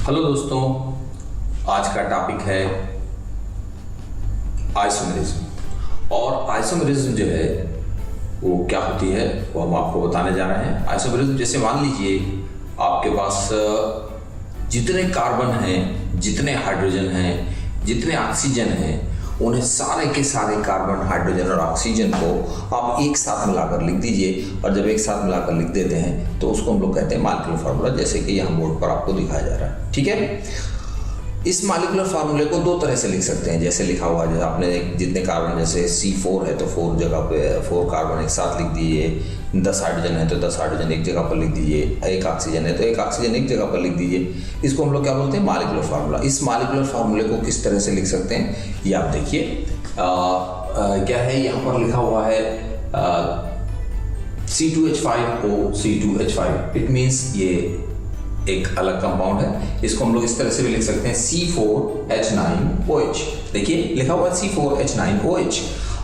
Hello दोस्तों, आज का टॉपिक है आइसोमेरिज्म। और आइसोमेरिज्म जो है वो क्या होती है वो हम आपको बताने जा रहे हैं। आइसोमेरिज्म जैसे मान लीजिए आपके पास जितने कार्बन हैं, जितने हाइड्रोजन हैं, जितने ऑक्सीजन हैं, उन्हें सारे के सारे कार्बन, हाइड्रोजन और ऑक्सीजन को आप एक साथ मिलाकर लिख दीजिए। और जब एक साथ मिलाकर लिख देते हैं तो उसको हम लोग कहते हैं मॉलिक्यूलर फार्मूला, जैसे कि यहाँ बोर्ड पर आपको दिखाया जा रहा है। ठीक है, इस मॉलिक्यूलर फार्मूले को दो तरह से लिख सकते हैं। जैसे लिखा हुआ है, जैसे आपने जितने कार्बन, जैसे C4 है तो 4 जगह पे 4 कार्बन एक साथ लिख दीजिए, 10 हाइड्रोजन है तो 10 हाइड्रोजन एक जगह पर लिख दीजिए, एक ऑक्सीजन है तो एक ऑक्सीजन एक जगह पर लिख दीजिए। इसको हम लोग क्या बोलते हैं? Molecular formula. इस मॉलिक्यूलर फार्मूले को किस तरह से लिख सकते हैं ये आप देखिए। क्या है यहाँ पर लिखा हुआ है C2H5O C2H5। इट मीन्स ये एक अलग कंपाउंड है। इसको हम लोग इस तरह से भी लिख सकते हैं C4H9OH। देखिए लिखा हुआ है C4H9OH।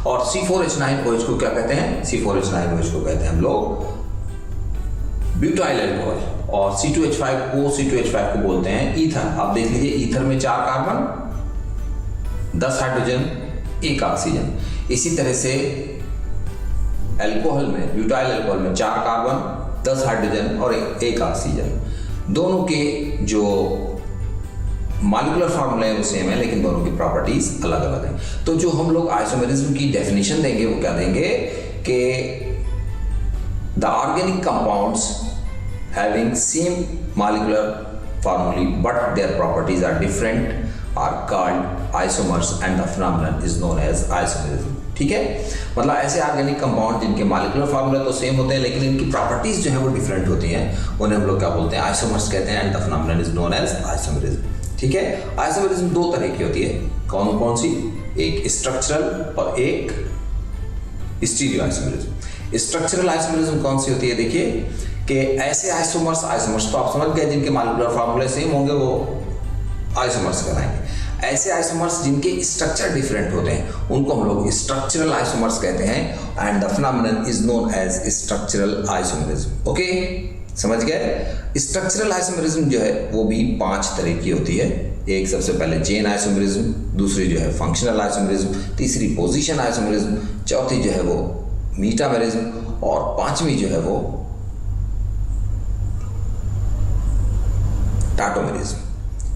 और C4H9OH को क्या कहते हैं? C4H9OH को कहते हैं हम लोग ब्यूटाइल अल्कोहल। और C2H5O C2H5 को बोलते हैं ईथर। आप देख लीजिए, ईथर में 4 कार्बन, 10 हाइड्रोजन, 1 ऑक्सीजन। इसी तरह से अल्कोहल में, ब्यूटाइल अल्कोहल में 4 कार्बन, 10 हाइड्रोजन और 1 ऑक्सीजन। दोनों के जो मॉलिक्यूलर फार्मूला है वो सेम है, लेकिन दोनों की प्रॉपर्टीज अलग अलग हैं। तो जो हम लोग आइसोमेरिज्म की डेफिनेशन देंगे वो क्या देंगे कि the organic compounds having same molecular formula but their properties are different are called isomers and the phenomenon is known as isomerism. ठीक है, मतलब ऐसे ऑर्गेनिक कंपाउंड जिनके मॉलिक्यूलर फार्मूला तो सेम होते हैं लेकिन इनकी प्रॉपर्टीज जो है वो डिफरेंट होती हैं, उन्हें हम लोग क्या बोलते हैं? आइसोमर्स कहते हैं। And the phenomenon is known as isomerism. ठीक है, आइसोमेरिज्म 2 तरह की होती है। कौन कौन सी? एक स्ट्रक्चरल और एक स्टीरियो आइसोमेरिज्म। स्ट्रक्चरल आइसोमेरिज्म कौन सी होती है? देखिए कि ऐसे आइसोमर्स तो आप समझ गए जिनके मॉलिक्यूलर फार्मूले सेम होंगे वो आइसोमर्स कहलाएंगे। ऐसे आइसोमर्स जिनके स्ट्रक्चर डिफरेंट होते हैं उनको हम लोग स्ट्रक्चरल आइसोमर्स कहते हैं। And the phenomenon is known as structural isomerism. Okay, समझ गए? स्ट्रक्चरल आइसोमेरिज्म जो है वो भी 5 तरह की होती है। एक सबसे पहले चेन आइसोमेरिज्म, दूसरी जो है फंक्शनल आइसोमेरिज्म, तीसरी पोजीशन आइसोमेरिज्म, चौथी जो है वो मीटामेरिज्म और 5वीं जो है वो टाटोमेरिज्म।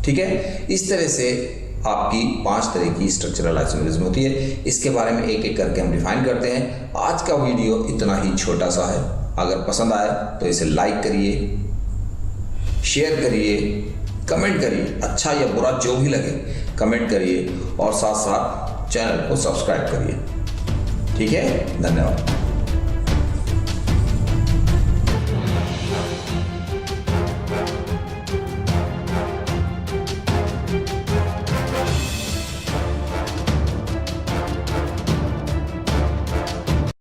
ठीक है, इस तरह से आपकी 5 तरह की स्ट्रक्चरल आइसोमेरिज्म होती है। इसके बारे में एक एक करके हम डिफाइन करते हैं। आज का वीडियो इतना ही छोटा सा है। अगर पसंद आया तो इसे लाइक करिए, शेयर करिए, कमेंट करिए, अच्छा या बुरा जो भी लगे कमेंट करिए और साथ साथ चैनल को सब्सक्राइब करिए। ठीक है, धन्यवाद।